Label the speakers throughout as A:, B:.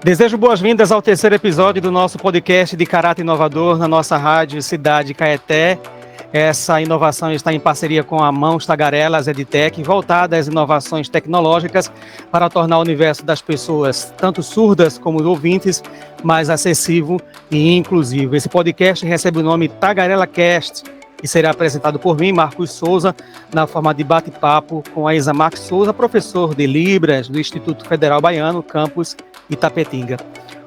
A: Desejo boas-vindas ao terceiro episódio do nosso podcast de caráter inovador na nossa rádio Cidade Caeté. Essa inovação está em parceria com a Mãos Tagarelas EdTech, voltada às inovações tecnológicas para tornar o universo das pessoas, tanto surdas como ouvintes, mais acessível e inclusivo. Esse podcast recebe o nome Tagarela Cast e será apresentado por mim, Marcos Souza, na forma de bate-papo com a Isamar Souza, professor de Libras do Instituto Federal Baiano, campus Itapetinga.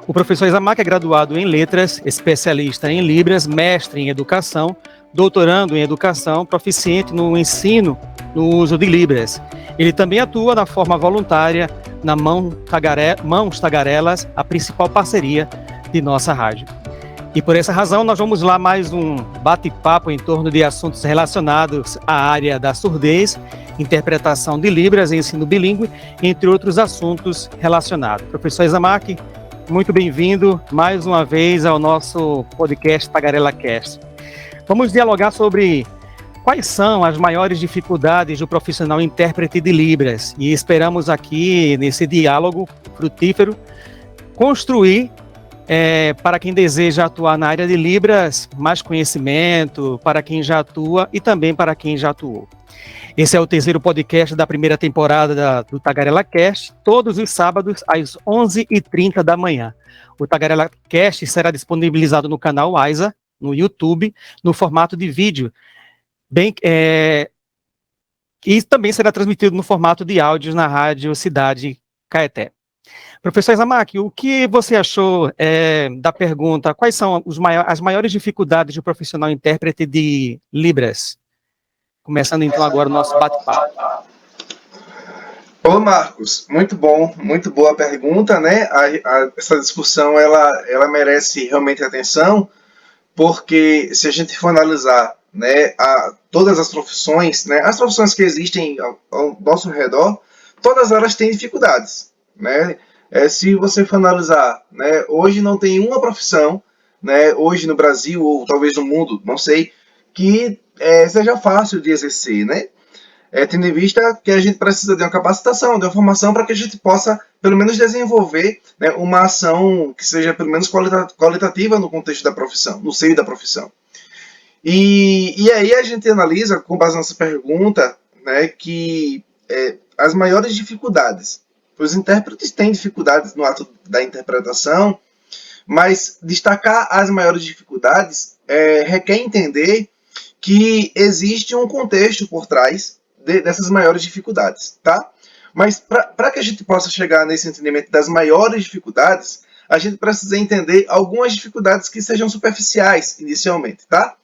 A: O professor Isamar é graduado em Letras, especialista em Libras, mestre em Educação, doutorando em Educação, proficiente no ensino no uso de Libras. Ele também atua na forma voluntária na Mãos Tagarelas, a principal parceria de nossa rádio. E por essa razão nós vamos lá mais um bate-papo em torno de assuntos relacionados à área da surdez, interpretação de Libras e ensino bilíngue, entre outros assuntos relacionados. Professor Isamar, muito bem-vindo mais uma vez ao nosso podcast Tagarela Cast. Vamos dialogar sobre quais são as maiores dificuldades do profissional intérprete de Libras e esperamos aqui, nesse diálogo frutífero, construir para quem deseja atuar na área de Libras, mais conhecimento, para quem já atua e também para quem já atuou. Esse é o terceiro podcast da primeira temporada do Tagarela Cast, todos os sábados às 11h30 da manhã. O Tagarela Cast será disponibilizado no canal AISA, no YouTube, no formato de vídeo, e também será transmitido no formato de áudios na Rádio Cidade Caeté. Professor Isamar, o que você achou da pergunta, quais são as maiores dificuldades do profissional intérprete de Libras? Começando então agora o nosso bate-papo.
B: Ô Marcos, muito bom, muito boa pergunta, né? Essa discussão ela merece realmente atenção, porque se a gente for analisar, né, todas as profissões que existem ao nosso redor, todas elas têm dificuldades, né? Se você for analisar, né, hoje não tem uma profissão, né, hoje no Brasil ou talvez no mundo, não sei, que seja fácil de exercer, né? Tendo em vista que a gente precisa de uma capacitação, de uma formação para que a gente possa, pelo menos, desenvolver, né, uma ação que seja, pelo menos, qualitativa no contexto da profissão, no seio da profissão. E aí a gente analisa, com base nessa pergunta, né, que as maiores dificuldades. Os intérpretes têm dificuldades no ato da interpretação, mas destacar as maiores dificuldades requer entender que existe um contexto por trás dessas maiores dificuldades, tá? Mas para que a gente possa chegar nesse entendimento das maiores dificuldades, a gente precisa entender algumas dificuldades que sejam superficiais inicialmente, tá?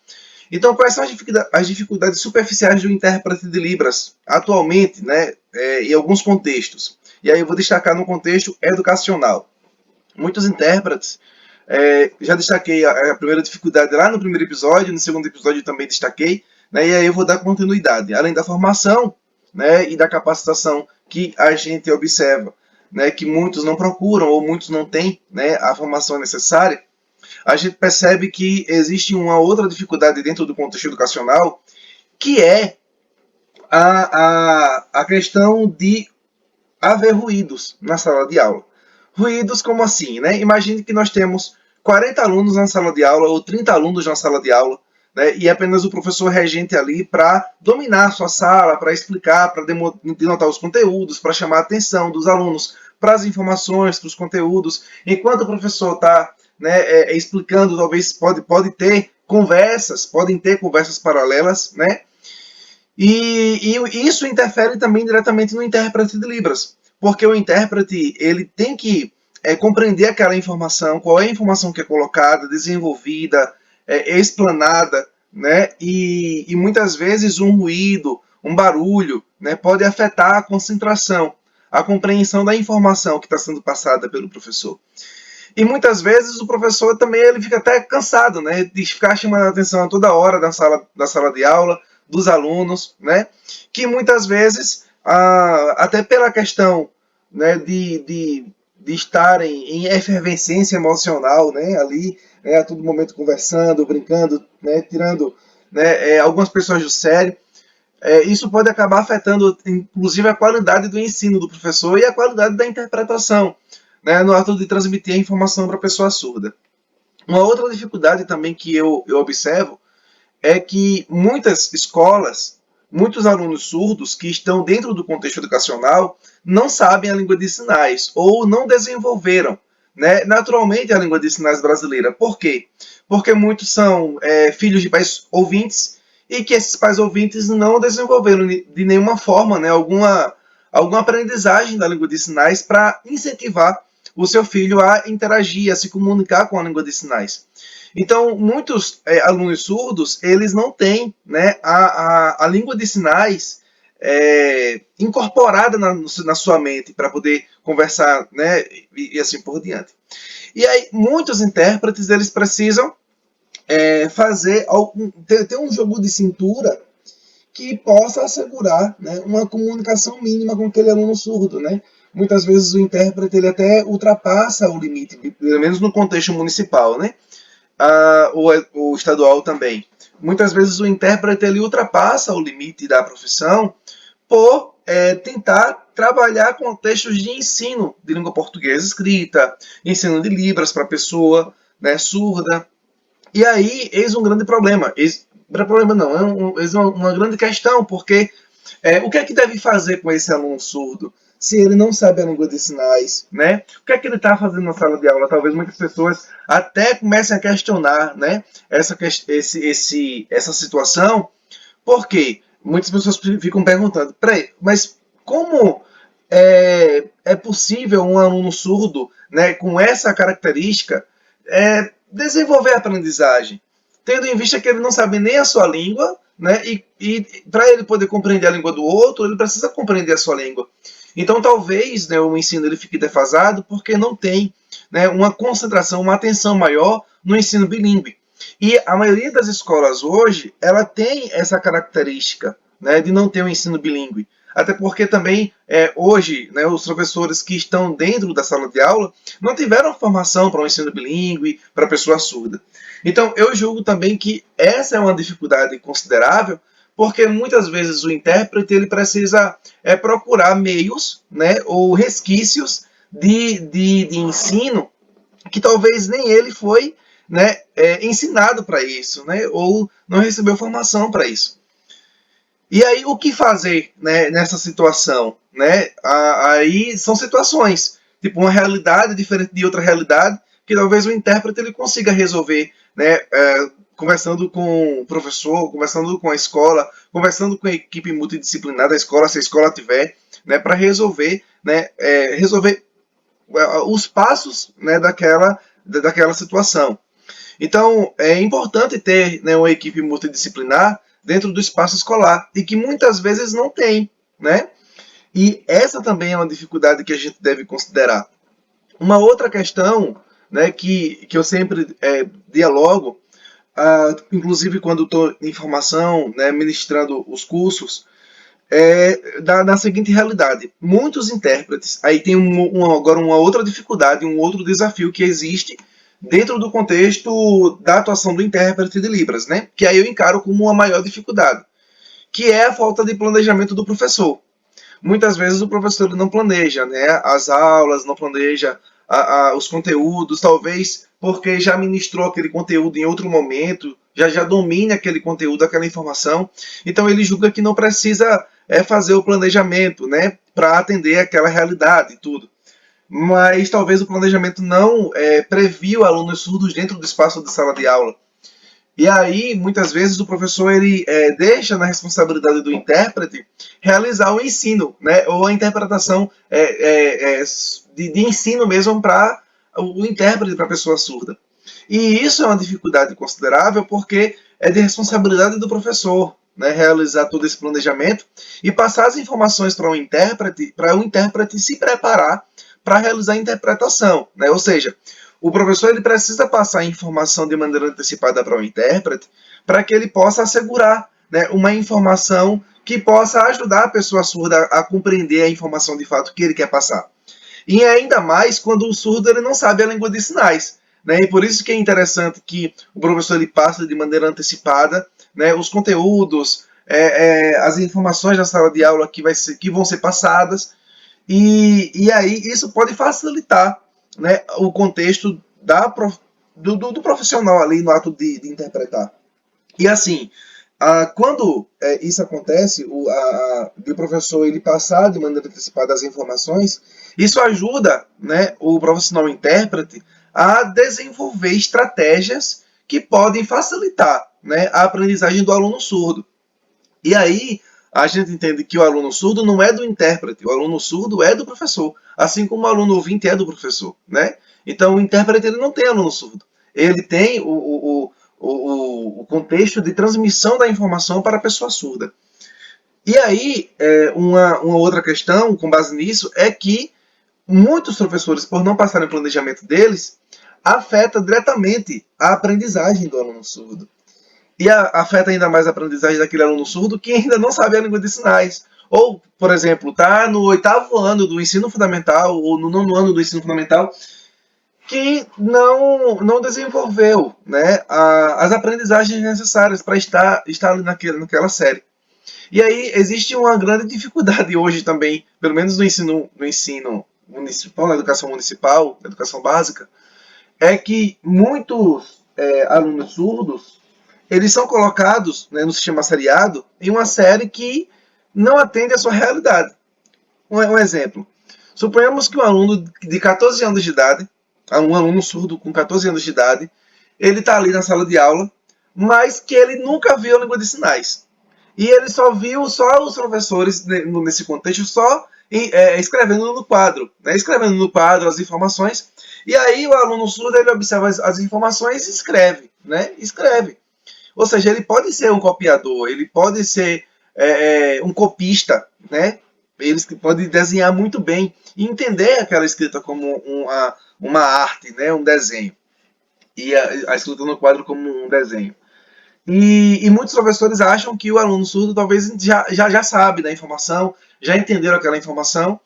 B: Então, quais são as dificuldades superficiais do intérprete de Libras atualmente, né, em alguns contextos? E aí eu vou destacar no contexto educacional. Muitos intérpretes, já destaquei a primeira dificuldade lá no primeiro episódio, no segundo episódio eu também destaquei, né, e aí eu vou dar continuidade. Além da formação, né, e da capacitação que a gente observa, né, que muitos não procuram ou muitos não têm, né, a formação necessária, a gente percebe que existe uma outra dificuldade dentro do contexto educacional, que é a questão de haver ruídos na sala de aula. Ruídos como assim, né? Imagine que nós temos 40 alunos na sala de aula ou 30 alunos na sala de aula, né? E apenas o professor regente ali para dominar a sua sala, para explicar, para denotar os conteúdos, para chamar a atenção dos alunos para as informações, para os conteúdos. Enquanto o professor está, né, explicando, talvez podem ter conversas paralelas, né? E isso interfere também diretamente no intérprete de Libras, porque o intérprete ele tem que compreender aquela informação, qual é a informação que é colocada, desenvolvida, explanada, né? E muitas vezes um ruído, um barulho, né, pode afetar a concentração, a compreensão da informação que está sendo passada pelo professor. E muitas vezes o professor também ele fica até cansado, né, de ficar chamando a atenção a toda hora da sala de aula, dos alunos, né, que muitas vezes, até pela questão, né, de estarem em efervescência emocional, né, ali, né, a todo momento conversando, brincando, né, tirando, né, algumas pessoas do sério, isso pode acabar afetando, inclusive, a qualidade do ensino do professor e a qualidade da interpretação, né, no ato de transmitir a informação para a pessoa surda. Uma outra dificuldade também que eu observo é que muitas escolas, muitos alunos surdos que estão dentro do contexto educacional não sabem a língua de sinais ou não desenvolveram, né, naturalmente a língua de sinais brasileira. Por quê? Porque muitos são filhos de pais ouvintes e que esses pais ouvintes não desenvolveram de nenhuma forma, né, alguma aprendizagem da língua de sinais para incentivar o seu filho a interagir, a se comunicar com a língua de sinais. Então, muitos alunos surdos, eles não têm, né, a língua de sinais incorporada na sua mente para poder conversar, né, e assim por diante. E aí, muitos intérpretes, eles precisam ter um jogo de cintura que possa assegurar, né, uma comunicação mínima com aquele aluno surdo, né? Muitas vezes o intérprete ele até ultrapassa o limite, pelo menos no contexto municipal, né? O estadual também. Muitas vezes o intérprete ele ultrapassa o limite da profissão por tentar trabalhar contextos de ensino de língua portuguesa escrita, ensino de libras para a pessoa, né, surda. E aí, eis um grande problema. Problema não, eis uma grande questão, porque o que é que deve fazer com esse aluno surdo? Se ele não sabe a língua de sinais, né? O que é que ele está fazendo na sala de aula? Talvez muitas pessoas até comecem a questionar, né, essa situação. Por quê? Muitas pessoas ficam perguntando, peraí, mas como é possível um aluno surdo, né, com essa característica, desenvolver a aprendizagem? Tendo em vista que ele não sabe nem a sua língua, né, e para ele poder compreender a língua do outro, ele precisa compreender a sua língua. Então, talvez, né, o ensino ele fique defasado porque não tem, né, uma concentração, uma atenção maior no ensino bilíngue. E a maioria das escolas hoje, ela tem essa característica, né, de não ter um ensino bilíngue. Até porque também, hoje, né, os professores que estão dentro da sala de aula não tiveram formação para um ensino bilíngue, para pessoa surda. Então, eu julgo também que essa é uma dificuldade considerável, porque muitas vezes o intérprete ele precisa procurar meios, né, ou resquícios de ensino que talvez nem ele foi, né, ensinado para isso, né, ou não recebeu formação para isso. E aí, o que fazer, né, nessa situação? Né? Aí são situações, tipo uma realidade diferente de outra realidade, que talvez o intérprete ele consiga resolver, né, conversando com o professor, conversando com a escola, conversando com a equipe multidisciplinar da escola, se a escola tiver, né, para resolver, né, resolver os passos, né, daquela situação. Então, é importante ter, né, uma equipe multidisciplinar dentro do espaço escolar, e que muitas vezes não tem, né? E essa também é uma dificuldade que a gente deve considerar. Uma outra questão, né, que eu sempre dialogo, inclusive quando estou em formação, né, ministrando os cursos, da seguinte realidade. Muitos intérpretes, aí tem agora uma outra dificuldade, um outro desafio que existe dentro do contexto da atuação do intérprete de Libras, né? Que aí eu encaro como uma maior dificuldade, que é a falta de planejamento do professor. Muitas vezes o professor não planeja, né, as aulas, não planeja os conteúdos, talvez porque já ministrou aquele conteúdo em outro momento, já domina aquele conteúdo, aquela informação, então ele julga que não precisa fazer o planejamento, né, para atender aquela realidade e tudo. Mas talvez o planejamento não previu alunos surdos dentro do espaço de sala de aula. E aí, muitas vezes, o professor ele deixa na responsabilidade do intérprete realizar o ensino, né, ou a interpretação de ensino mesmo para o intérprete, para a pessoa surda. E isso é uma dificuldade considerável porque é de responsabilidade do professor, né, realizar todo esse planejamento e passar as informações para o intérprete se preparar para realizar a interpretação, né? Ou seja, o professor ele precisa passar a informação de maneira antecipada para o intérprete para que ele possa assegurar, né, uma informação que possa ajudar a pessoa surda a compreender a informação de fato que ele quer passar. E ainda mais quando o surdo ele não sabe a língua de sinais. Né? E por isso que é interessante que o professor ele passe de maneira antecipada, né, os conteúdos, as informações da sala de aula que vão ser passadas, e aí isso pode facilitar, né, o contexto do profissional ali no ato de interpretar. E assim, quando isso acontece, o professor ele passar de maneira antecipada as informações, isso ajuda, né, o profissional intérprete a desenvolver estratégias que podem facilitar, né, a aprendizagem do aluno surdo. E aí a gente entende que o aluno surdo não é do intérprete, o aluno surdo é do professor, assim como o aluno ouvinte é do professor, né? Então o intérprete ele não tem aluno surdo, ele tem o contexto de transmissão da informação para a pessoa surda. E aí, uma outra questão com base nisso é que muitos professores, por não passarem o planejamento deles, afeta diretamente a aprendizagem do aluno surdo. E afeta ainda mais a aprendizagem daquele aluno surdo que ainda não sabe a língua de sinais. Ou, por exemplo, está no 8º ano do ensino fundamental ou no 9º ano do ensino fundamental que não desenvolveu, né, as aprendizagens necessárias para estar ali naquela série. E aí existe uma grande dificuldade hoje também, pelo menos no ensino municipal, na educação básica, é que muitos alunos surdos eles são colocados, né, no sistema seriado em uma série que não atende à sua realidade. Um exemplo. Suponhamos que um aluno de 14 anos de idade, um aluno surdo com 14 anos de idade, ele está ali na sala de aula, mas que ele nunca viu a língua de sinais. E ele só viu os professores, nesse contexto, só escrevendo no quadro, né? Escrevendo no quadro as informações. E aí o aluno surdo ele observa as informações e escreve, né? Escreve. Ou seja, ele pode ser um copiador, ele pode ser um copista, né? Ele pode desenhar muito bem e entender aquela escrita como uma arte, né? Um desenho. E a escrita no quadro como um desenho. E muitos professores acham que o aluno surdo talvez já sabe da informação, já entenderam aquela informação.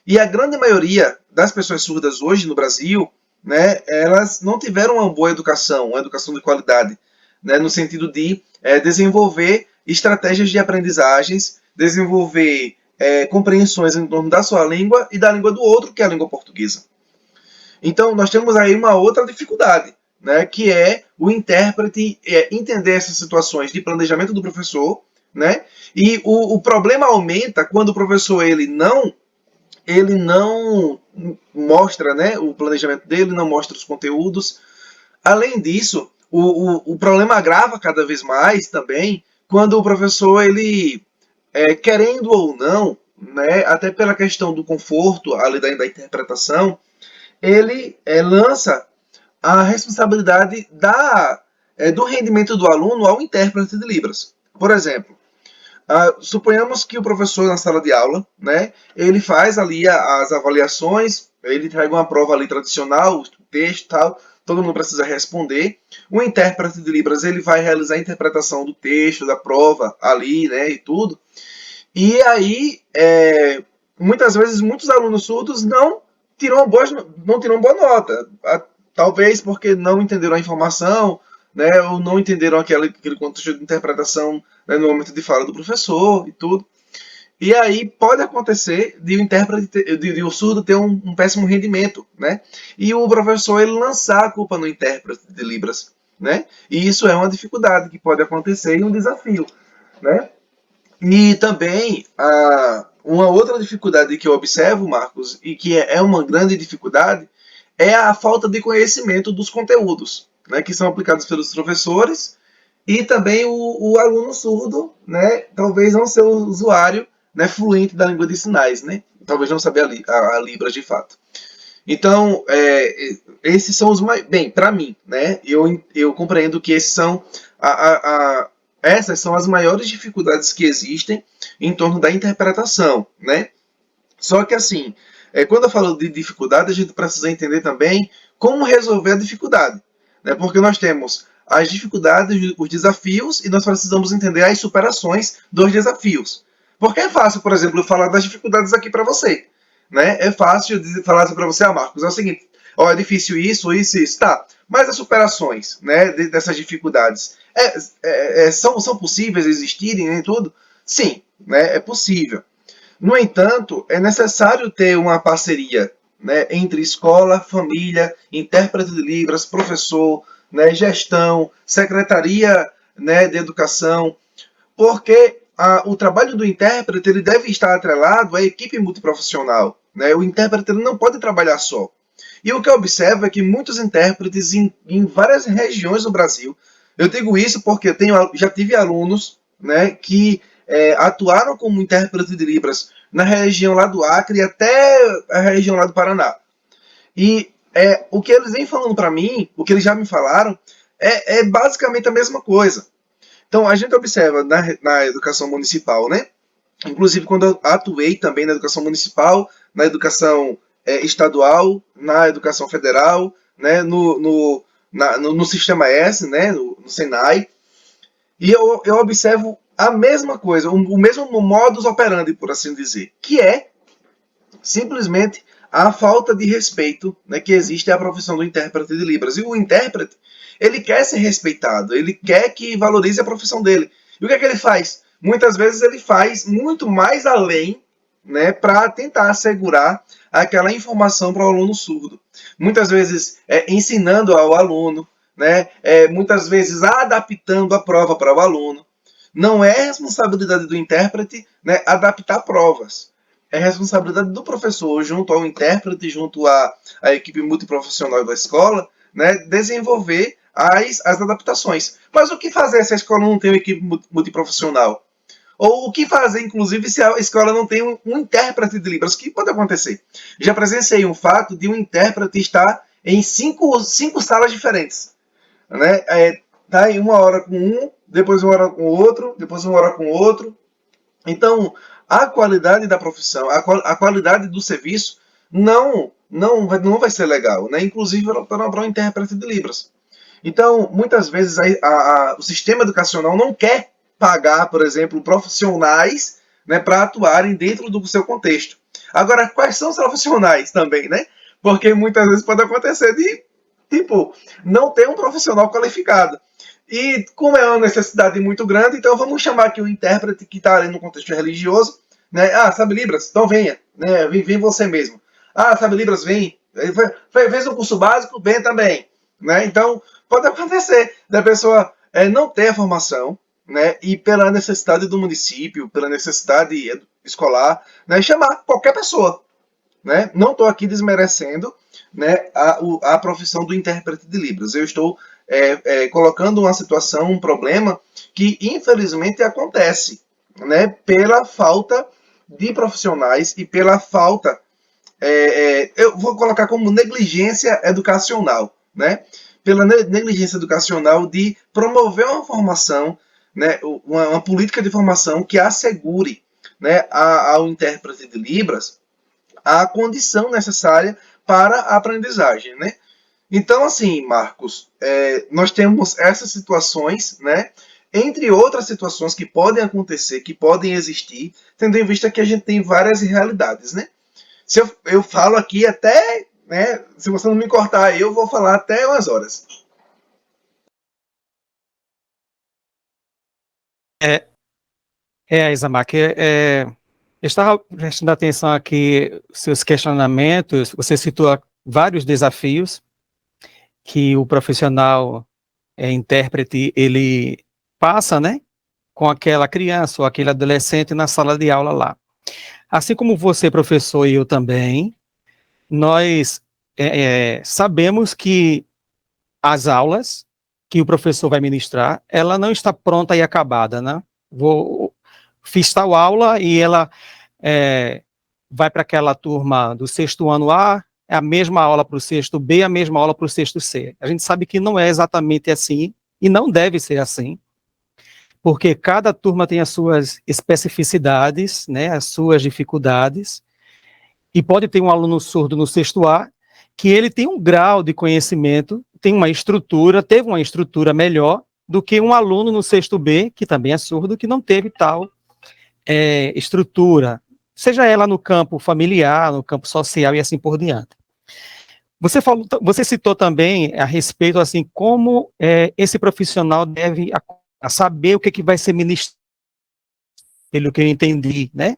B: E a grande maioria das pessoas surdas hoje no Brasil, né, elas não tiveram uma educação de qualidade, né, no sentido de desenvolver estratégias de aprendizagens, desenvolver compreensões em torno da sua língua e da língua do outro, que é a língua portuguesa. Então, nós temos aí uma outra dificuldade, né, que é o intérprete entender essas situações de planejamento do professor, né, e o problema aumenta quando o professor ele não mostra, né, o planejamento dele, não mostra os conteúdos. Além disso, o problema agrava cada vez mais também quando o professor, ele, querendo ou não, né, até pela questão do conforto, ali da interpretação, ele lança a responsabilidade do rendimento do aluno ao intérprete de Libras. Por exemplo, suponhamos que o professor na sala de aula, né, ele faz ali as avaliações, ele entrega uma prova ali tradicional, o texto e tal, todo mundo precisa responder. O intérprete de Libras ele vai realizar a interpretação do texto, da prova ali, né, e tudo. E aí, muitas vezes, muitos alunos surdos não tiram boa nota. Talvez porque não entenderam a informação, né, ou não entenderam aquele contexto de interpretação, né, no momento de fala do professor e tudo. E aí pode acontecer de o intérprete, de o surdo ter um péssimo rendimento, né? E o professor ele lançar a culpa no intérprete de Libras, né? E isso é uma dificuldade que pode acontecer e um desafio, né? E também uma outra dificuldade que eu observo, Marcos, e que é uma grande dificuldade, é a falta de conhecimento dos conteúdos, né, que são aplicados pelos professores e também o aluno surdo, né, talvez não ser o usuário, né, fluente da língua de sinais, né, talvez não saber a Libras de fato. Então, esses são os mais... Bem, para mim, né, eu compreendo que esses são essas são as maiores dificuldades que existem em torno da interpretação, né? Só que assim, quando eu falo de dificuldade, a gente precisa entender também como resolver a dificuldade, né? Porque nós temos as dificuldades, os desafios, e nós precisamos entender as superações dos desafios. Porque é fácil, por exemplo, eu falar das dificuldades aqui para você, né? É fácil falar para você, Marcos, é o seguinte, ó, é difícil isso, isso, isso, tá. Mas as superações, né, dessas dificuldades, são possíveis existirem em tudo? Sim, né, é possível. No entanto, é necessário ter uma parceria, né, entre escola, família, intérprete de Libras, professor, né, gestão, secretaria, né, de educação, porque o trabalho do intérprete ele deve estar atrelado à equipe multiprofissional. Né? O intérprete ele não pode trabalhar só. E o que eu observo é que muitos intérpretes em várias regiões do Brasil, eu digo isso porque já tive alunos, né, que atuaram como intérprete de Libras na região lá do Acre até a região lá do Paraná. E o que eles vêm falando para mim, o que eles já me falaram, é basicamente a mesma coisa. Então, a gente observa na educação municipal, né? Inclusive, quando eu atuei também na educação municipal, na educação estadual, na educação federal, né? No Sistema S, né? No Senai, e eu observo a mesma coisa, o mesmo modus operandi, por assim dizer, que é simplesmente a falta de respeito, né, que existe à profissão do intérprete de Libras. E o intérprete, ele quer ser respeitado, ele quer que valorize a profissão dele. E o que é que ele faz? Muitas vezes ele faz muito mais além, né, para tentar assegurar aquela informação para o aluno surdo. Muitas vezes ensinando ao aluno, né, muitas vezes adaptando a prova para o aluno. Não é responsabilidade do intérprete, né, adaptar provas. É responsabilidade do professor, junto ao intérprete, junto à equipe multiprofissional da escola, né, desenvolver as adaptações. Mas o que fazer se a escola não tem uma equipe multiprofissional? Ou o que fazer, inclusive, se a escola não tem um intérprete de Libras? O que pode acontecer? Já presenciei um fato de um intérprete estar em cinco salas diferentes. Né? Tá em uma hora com um, depois uma hora com outro, depois uma hora com outro. Então, a qualidade da profissão, a qualidade do serviço não vai ser legal, né? Inclusive para o intérprete de Libras. Então, muitas vezes o sistema educacional não quer pagar, por exemplo, profissionais, né, para atuarem dentro do seu contexto. Agora, quais são os profissionais também, né? Porque muitas vezes pode acontecer de, tipo, não ter um profissional qualificado. E como é uma necessidade muito grande, então vamos chamar aqui o intérprete que está ali no contexto religioso, né? Ah, sabe Libras? Então venha, né? Vem você mesmo. Ah, sabe Libras? Vem. Fez um curso básico? Vem também. Né? Então, pode acontecer da pessoa não ter a formação, né? E pela necessidade do município, pela necessidade escolar, né? Chamar qualquer pessoa. Né? Não estou aqui desmerecendo, né, a profissão do intérprete de Libras. Eu estou colocando uma situação, um problema que infelizmente acontece, né, pela falta de profissionais e pela falta, eu vou colocar como negligência educacional, né, pela negligência educacional de promover uma formação, né, uma política de formação que assegure, né, ao intérprete de Libras a condição necessária para a aprendizagem, né? Então, assim, Marcos, nós temos essas situações, né? Entre outras situações que podem acontecer, que podem existir, tendo em vista que a gente tem várias realidades, né? Se eu falo aqui até, né? Se você não me cortar, eu vou falar até umas horas.
A: É, Isamak, eu estava prestando atenção aqui seus questionamentos, você citou vários desafios que o profissional intérprete, ele passa, né, com aquela criança ou aquele adolescente na sala de aula lá. Assim como você, professor, e eu também, nós sabemos que as aulas que o professor vai ministrar, ela não está pronta e acabada, né? Fiz tal aula e ela vai para aquela turma do sexto ano A, é a mesma aula para o sexto B, a mesma aula para o sexto C. A gente sabe que não é exatamente assim, e não deve ser assim, porque cada turma tem as suas especificidades, né, as suas dificuldades, e pode ter um aluno surdo no sexto A, que ele tem um grau de conhecimento, tem uma estrutura, teve uma estrutura melhor do que um aluno no sexto B, que também é surdo, que não teve tal estrutura, seja ela no campo familiar, no campo social e assim por diante. Você citou também a respeito, assim, como esse profissional deve saber o que vai ser ministrado, pelo que eu entendi, né?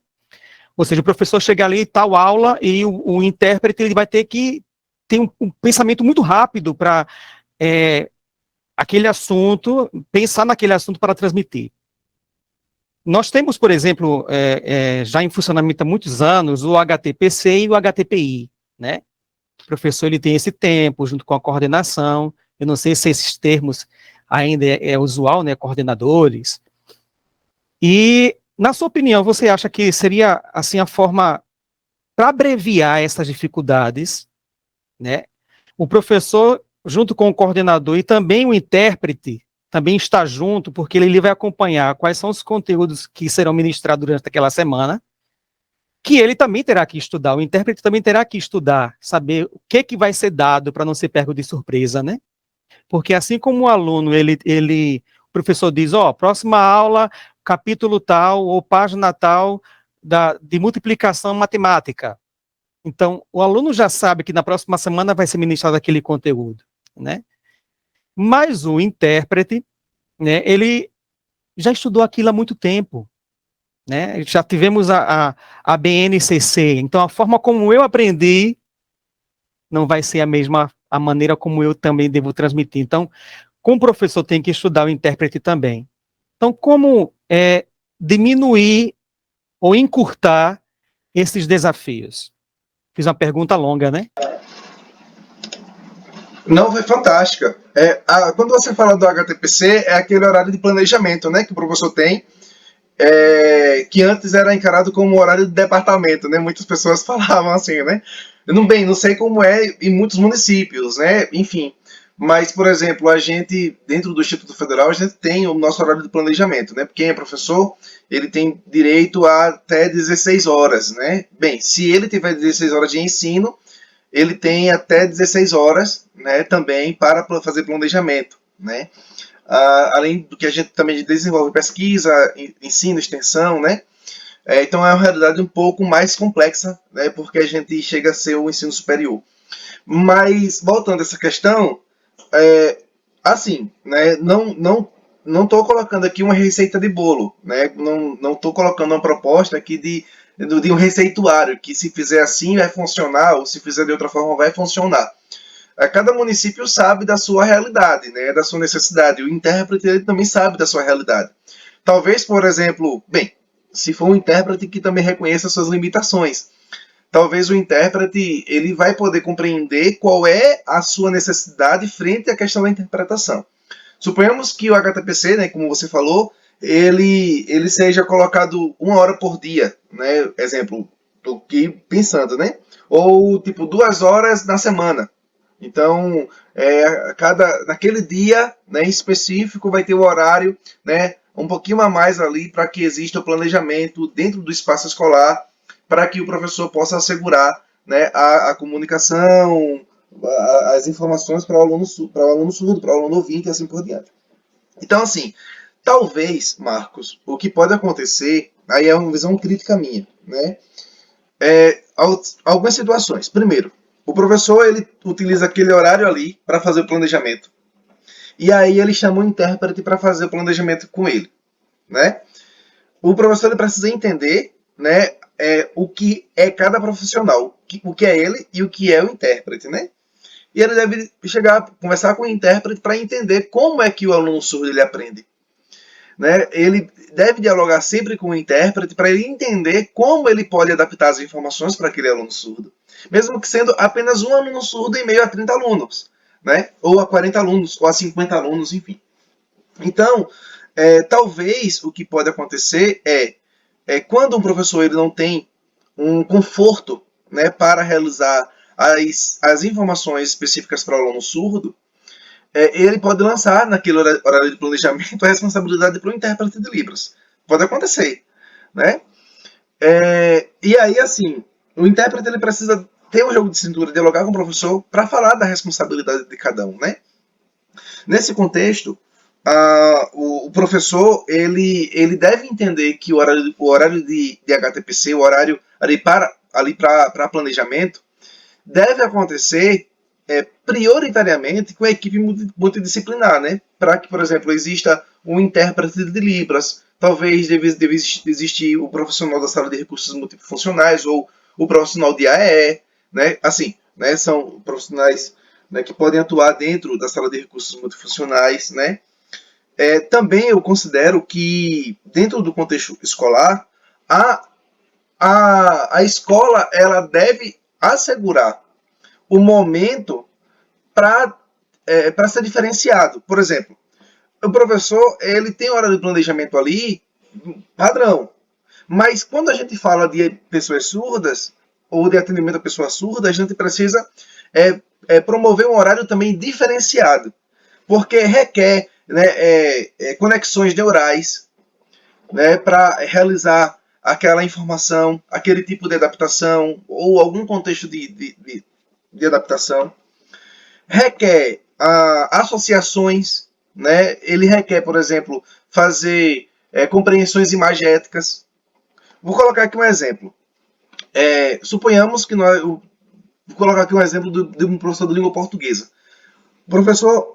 A: Ou seja, o professor chega ali, tal aula, e o intérprete ele vai ter que ter um pensamento muito rápido para aquele assunto, pensar naquele assunto para transmitir. Nós temos, por exemplo, já em funcionamento há muitos anos, o HTPC e o HTPI, né? O professor ele tem esse tempo, junto com a coordenação. Eu não sei se esses termos ainda é usual, né? Coordenadores. E, na sua opinião, você acha que seria, assim, a forma para abreviar essas dificuldades, né? O professor, junto com o coordenador e também o intérprete, também está junto, porque ele vai acompanhar quais são os conteúdos que serão ministrados durante aquela semana, que ele também terá que estudar, o intérprete também terá que estudar, saber o que vai ser dado para não ser pego de surpresa, né? Porque assim como o aluno, o professor diz, próxima aula, capítulo tal, ou página tal, de multiplicação matemática. Então, o aluno já sabe que na próxima semana vai ser ministrado aquele conteúdo, né? Mas o intérprete, né, ele já estudou aquilo há muito tempo, né? Já tivemos a BNCC, então a forma como eu aprendi não vai ser a maneira como eu também devo transmitir. Então, como o professor tem que estudar, o intérprete também. Então, como diminuir ou encurtar esses desafios? Fiz uma pergunta longa, né?
B: Não, foi fantástica. Quando você fala do HTPC, é aquele horário de planejamento, né, que o professor tem, que antes era encarado como horário de departamento, né? Muitas pessoas falavam assim, né? Não sei como é em muitos municípios, né? Enfim. Mas, por exemplo, a gente, dentro do Instituto Federal, a gente tem o nosso horário de planejamento, né? Quem é professor, ele tem direito a até 16 horas, né? Bem, se ele tiver 16 horas de ensino, ele tem até 16 horas, né, também para fazer planejamento, né? Além do que a gente também desenvolve pesquisa, ensino, extensão, né? Então é uma realidade um pouco mais complexa, né, porque a gente chega a ser o ensino superior. Mas, voltando a essa questão, assim, né, não estou colocando aqui uma receita de bolo, né? Não estou colocando uma proposta aqui de um receituário, que se fizer assim vai funcionar, ou se fizer de outra forma vai funcionar. Cada município sabe da sua realidade, né, da sua necessidade. O intérprete ele também sabe da sua realidade. Talvez, por exemplo, bem, se for um intérprete que também reconheça suas limitações, talvez o intérprete ele vai poder compreender qual é a sua necessidade frente à questão da interpretação. Suponhamos que o HTPC, né, como você falou, ele seja colocado 1 hora por dia, né? Exemplo, tô aqui pensando, né? Ou tipo 2 horas na semana. Então, naquele dia, né, específico vai ter o horário, né, um pouquinho a mais ali para que exista o planejamento dentro do espaço escolar, para que o professor possa assegurar, né, a comunicação, as informações para o aluno surdo, para o aluno ouvinte e assim por diante. Então, assim, talvez, Marcos, o que pode acontecer, aí é uma visão crítica minha, né? Algumas situações. Primeiro, o professor ele utiliza aquele horário ali para fazer o planejamento. E aí ele chama o intérprete para fazer o planejamento com ele, né? O professor ele precisa entender, né, o que é cada profissional, o que é ele e o que é o intérprete, né? E ele deve conversar com o intérprete para entender como é que o aluno surdo ele aprende. Né? Ele deve dialogar sempre com o intérprete para ele entender como ele pode adaptar as informações para aquele aluno surdo. Mesmo que sendo apenas um aluno surdo em meio a 30 alunos. Né? Ou a 40 alunos, ou a 50 alunos, enfim. Então, talvez o que pode acontecer quando um professor ele não tem um conforto, né, para realizar as informações específicas para o aluno surdo, ele pode lançar naquele horário de planejamento a responsabilidade para o intérprete de Libras. Pode acontecer, né? E aí, assim, o intérprete ele precisa ter um jogo de cintura, dialogar com o professor para falar da responsabilidade de cada um, né? Nesse contexto, o professor ele deve entender que o horário de HTPC, o horário ali para planejamento, deve acontecer prioritariamente com a equipe multidisciplinar, né? Para que, por exemplo, exista um intérprete de Libras, talvez deve existir o profissional da sala de recursos multifuncionais ou o profissional de AEE, né? Assim, né? São profissionais, né, que podem atuar dentro da sala de recursos multifuncionais, né? Também eu considero que dentro do contexto escolar, a, a escola ela deve assegurar o momento para ser diferenciado. Por exemplo, o professor ele tem hora de planejamento ali padrão, mas quando a gente fala de pessoas surdas ou de atendimento a pessoas surdas, a gente precisa promover um horário também diferenciado, porque requer, né, conexões neurais, né, para realizar aquela informação, aquele tipo de adaptação ou algum contexto de adaptação. Requer associações, né? Ele requer, por exemplo, fazer compreensões imagéticas. Vou colocar aqui um exemplo. Suponhamos que nós. Vou colocar aqui um exemplo de um professor de língua portuguesa. O professor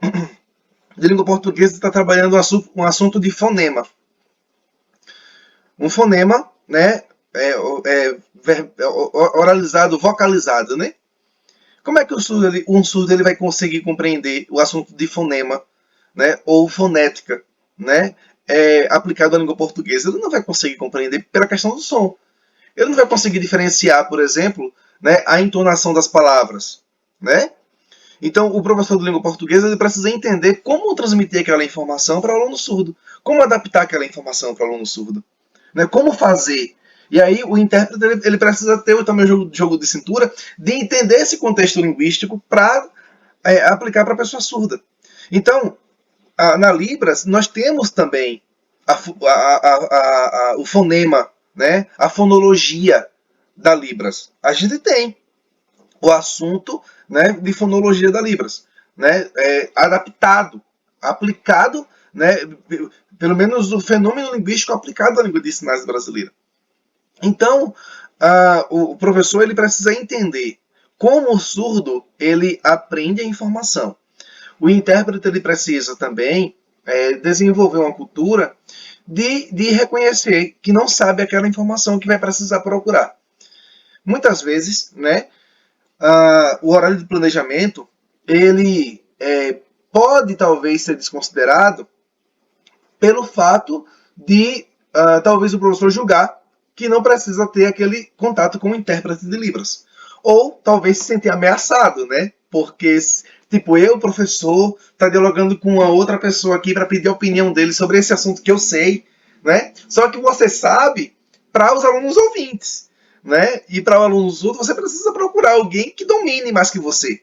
B: de língua portuguesa está trabalhando um assunto de fonema. Um fonema, né? Oralizado, vocalizado, né? Como é que um surdo ele vai conseguir compreender o assunto de fonema, né, ou fonética, né, aplicado à língua portuguesa? Ele não vai conseguir compreender pela questão do som. Ele não vai conseguir diferenciar, por exemplo, né, a entonação das palavras, né? Então, o professor de língua portuguesa ele precisa entender como transmitir aquela informação para o aluno surdo, como adaptar aquela informação para o aluno surdo, né? Como fazer. E aí o intérprete ele precisa ter também o jogo de cintura de entender esse contexto linguístico para aplicar para a pessoa surda. Então, na Libras, nós temos também o fonema, né? A fonologia da Libras. A gente tem o assunto, né, de fonologia da Libras, né? Adaptado, aplicado, né? Pelo menos o fenômeno linguístico aplicado à língua de sinais brasileira. Então, o professor ele precisa entender como o surdo ele aprende a informação. O intérprete ele precisa também desenvolver uma cultura de reconhecer que não sabe aquela informação que vai precisar procurar. Muitas vezes, né, o horário de planejamento ele pode talvez ser desconsiderado pelo fato de talvez o professor julgar que não precisa ter aquele contato com o intérprete de Libras. Ou talvez se sentir ameaçado, né? Porque, tipo, eu, professor, tá dialogando com uma outra pessoa aqui para pedir a opinião dele sobre esse assunto que eu sei, né? Só que você sabe para os alunos ouvintes, né? E para o aluno surdo, você precisa procurar alguém que domine mais que você,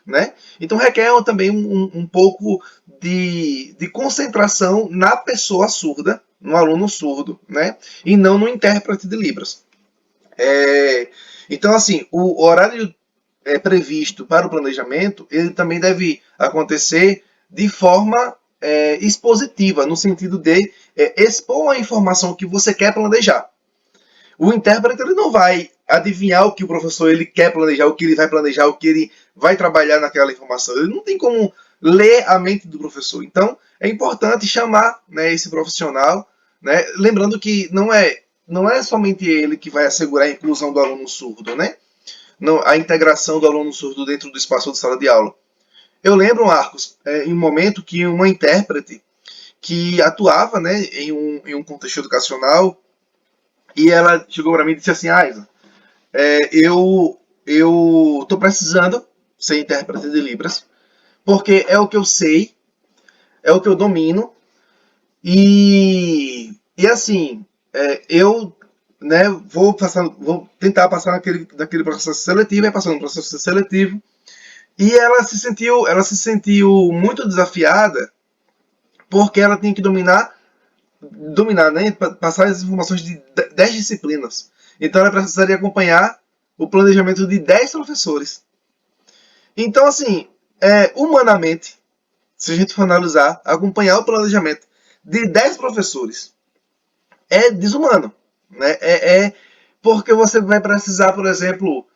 B: né? Então requer também um pouco de concentração na pessoa surda, no aluno surdo, né? E não no intérprete de Libras. Então, assim, o horário previsto para o planejamento, ele também deve acontecer de forma expositiva, no sentido de expor a informação que você quer planejar. O intérprete ele não vai adivinhar o que o professor ele quer planejar, o que ele vai planejar, o que ele vai trabalhar naquela informação. Ele não tem como ler a mente do professor. Então, é importante chamar, né, esse profissional, né, lembrando que não é somente ele que vai assegurar a inclusão do aluno surdo, né? Não, a integração do aluno surdo dentro do espaço de sala de aula. Eu lembro, Marcos, em um momento que uma intérprete que atuava, né, em um contexto educacional, e ela chegou para mim e disse assim, Isa, eu tô precisando ser intérprete de Libras, porque é o que eu sei, é o que eu domino, e assim, eu, né, vou tentar passar naquele processo seletivo, aí passando no processo seletivo, e ela se sentiu muito desafiada, porque ela tinha que dominar, né, passar as informações de 10 disciplinas. Então ela precisaria acompanhar o planejamento de 10 professores. Então, assim, humanamente, se a gente for analisar, acompanhar o planejamento de 10 professores é desumano. Né? Porque você vai precisar, por exemplo,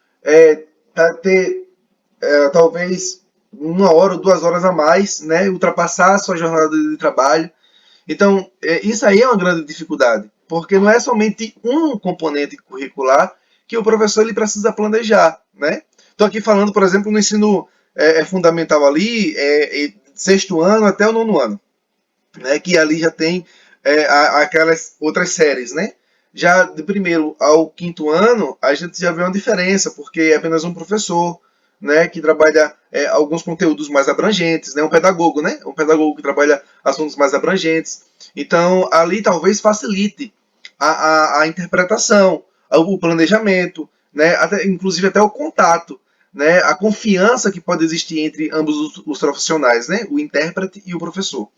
B: ter talvez 1 hora ou 2 horas a mais, né? Ultrapassar a sua jornada de trabalho. Então, isso aí é uma grande dificuldade, porque não é somente um componente curricular que o professor ele precisa planejar, né? Estou aqui falando, por exemplo, no ensino fundamental ali, sexto ano até o nono ano, né? Que ali já tem aquelas outras séries, né? Já do primeiro ao quinto ano, a gente já vê uma diferença, porque é apenas um professor, né, que trabalha alguns conteúdos mais abrangentes, né, um pedagogo, né, um pedagogo que trabalha assuntos mais abrangentes. Então, ali talvez facilite a interpretação, o planejamento, né, inclusive até o contato, né, a confiança que pode existir entre ambos os profissionais, né, o intérprete e o professor.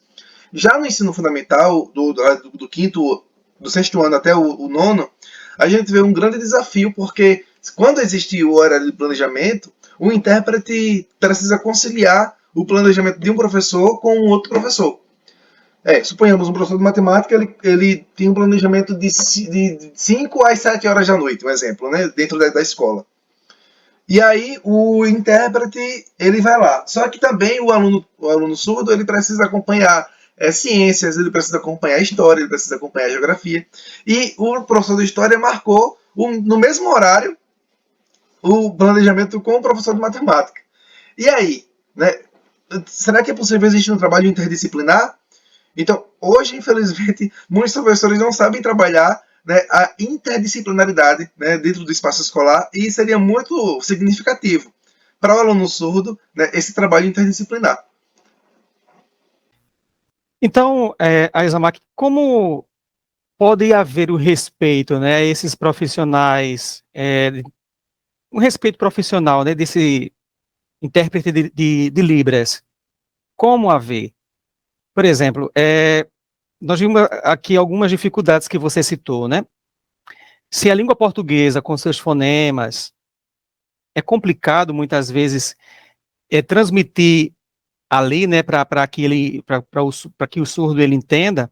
B: Já no ensino fundamental, do quinto, do sexto ano até o nono, a gente vê um grande desafio, porque quando existe o horário de planejamento, o intérprete precisa conciliar o planejamento de um professor com um outro professor. Suponhamos um professor de matemática, ele tem um planejamento de 5 às 7 horas da noite, um exemplo, né, dentro da escola. E aí o intérprete ele vai lá. Só que também o aluno surdo ele precisa acompanhar ciências, ele precisa acompanhar história, ele precisa acompanhar geografia. E o professor de história marcou no mesmo horário o planejamento com o professor de matemática. E aí, né? Será que é possível existir um trabalho interdisciplinar? Então, hoje, infelizmente, muitos professores não sabem trabalhar, né, a interdisciplinaridade, né, dentro do espaço escolar, e seria muito significativo para o aluno surdo, né, esse trabalho interdisciplinar.
A: Então, Aizamak, como pode haver o respeito, né, a esses profissionais, um respeito profissional, né, desse intérprete de Libras? Como haver? Por exemplo, nós vimos aqui algumas dificuldades que você citou, né? Se a língua portuguesa, com seus fonemas, é complicado muitas vezes transmitir ali, né, para que o surdo ele entenda.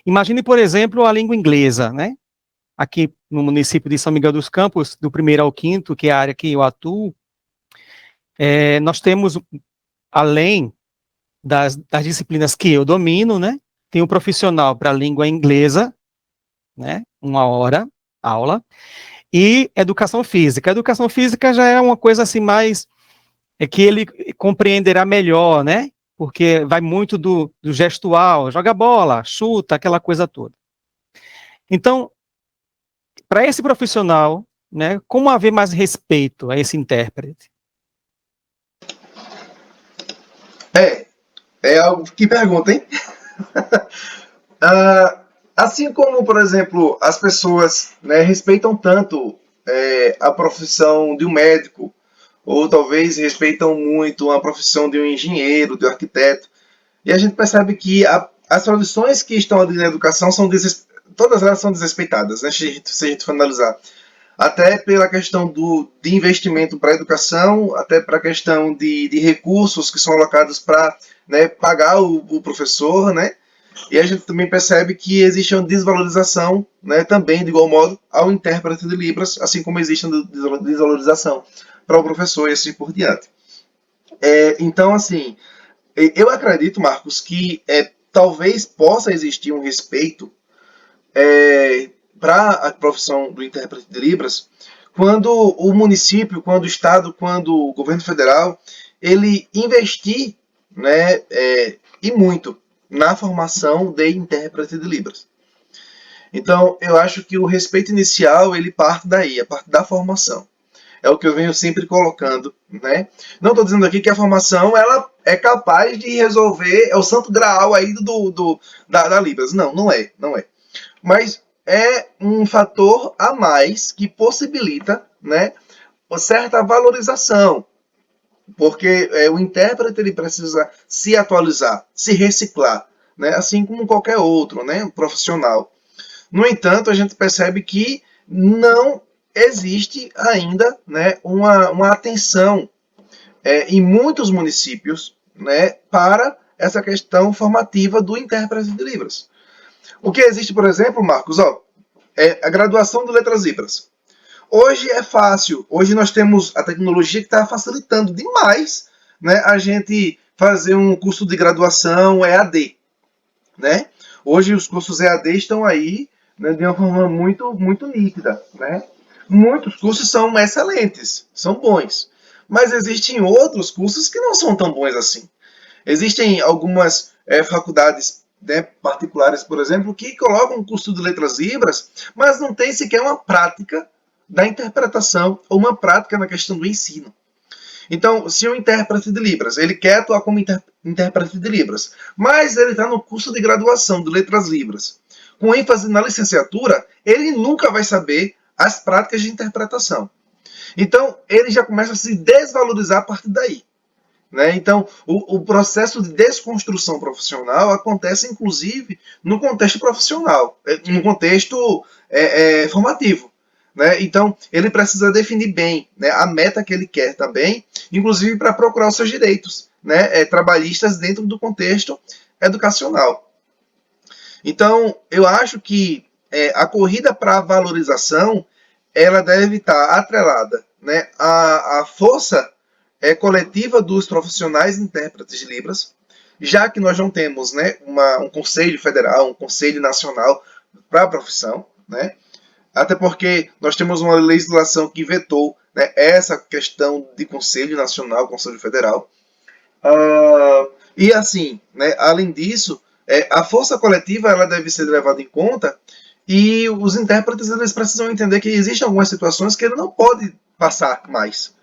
A: Imagine, por exemplo, a língua inglesa, né? Aqui no município de São Miguel dos Campos, do primeiro ao quinto, que é a área que eu atuo, nós temos, além das disciplinas que eu domino, né? Tem um profissional para a língua inglesa, né? 1 hora, aula, e educação física. A educação física já é uma coisa assim mais que ele compreenderá melhor, né? Porque vai muito do gestual, joga bola, chuta, aquela coisa toda. Então, para esse profissional, né, como haver mais respeito a esse intérprete?
B: É algo que pergunta, hein? Assim como, por exemplo, as pessoas, né, respeitam tanto a profissão de um médico, ou talvez respeitam muito a profissão de um engenheiro, de um arquiteto, e a gente percebe que as tradições que estão ali na educação todas elas são desrespeitadas, né, se a gente for analisar. Até pela questão de investimento para a educação, até para a questão de recursos que são alocados para, né, pagar o professor, né? E a gente também percebe que existe uma desvalorização, né, também, de igual modo, ao intérprete de Libras, assim como existe uma desvalorização para o professor e assim por diante. Então, assim, eu acredito, Marcos, que talvez possa existir um respeito para a profissão do intérprete de Libras quando o município, quando o Estado, quando o governo federal, ele investir, né, e muito na formação de intérprete de Libras. Então, eu acho que o respeito inicial, ele parte daí, a parte da formação. É o que eu venho sempre colocando, né? Não estou dizendo aqui que a formação ela é capaz de resolver, é o santo graal aí da Libras. Não, não é, não é. Mas é um fator a mais que possibilita, né, uma certa valorização, porque o intérprete ele precisa se atualizar, se reciclar, né, assim como qualquer outro, né, um profissional. No entanto, a gente percebe que não existe ainda, né, uma atenção em muitos municípios, né, para essa questão formativa do intérprete de Libras. O que existe, por exemplo, Marcos, é a graduação de Letras Libras. Hoje é fácil, hoje nós temos a tecnologia que está facilitando demais, né, a gente fazer um curso de graduação EAD, né? Hoje os cursos EAD estão aí, né, de uma forma muito nítida, né? Muitos cursos são excelentes, são bons, mas existem outros cursos que não são tão bons assim. Existem algumas faculdades, né, particulares, por exemplo, que colocam um curso de letras libras, mas não tem sequer uma prática da interpretação ou uma prática na questão do ensino. Então, se o intérprete de Libras, ele quer atuar como intérprete de Libras, mas ele está no curso de graduação de Letras Libras, com ênfase na licenciatura, ele nunca vai saber as práticas de interpretação. Então, ele já começa a se desvalorizar a partir daí. Né? Então, o processo de desconstrução profissional acontece, inclusive, no contexto profissional, no contexto formativo. Né? Então, ele precisa definir bem, né, a meta que ele quer também, inclusive para procurar os seus direitos, né, trabalhistas dentro do contexto educacional. Então, eu acho que a corrida para a valorização ela deve estar atrelada, né, à força coletiva dos profissionais intérpretes de Libras, já que nós não temos, né, um conselho federal, um conselho nacional para a profissão, né? Até porque nós temos uma legislação que vetou, né, essa questão de Conselho Nacional, Conselho Federal. E assim, né, além disso, a força coletiva ela deve ser levada em conta e os intérpretes eles precisam entender que existem algumas situações que ele não pode passar mais.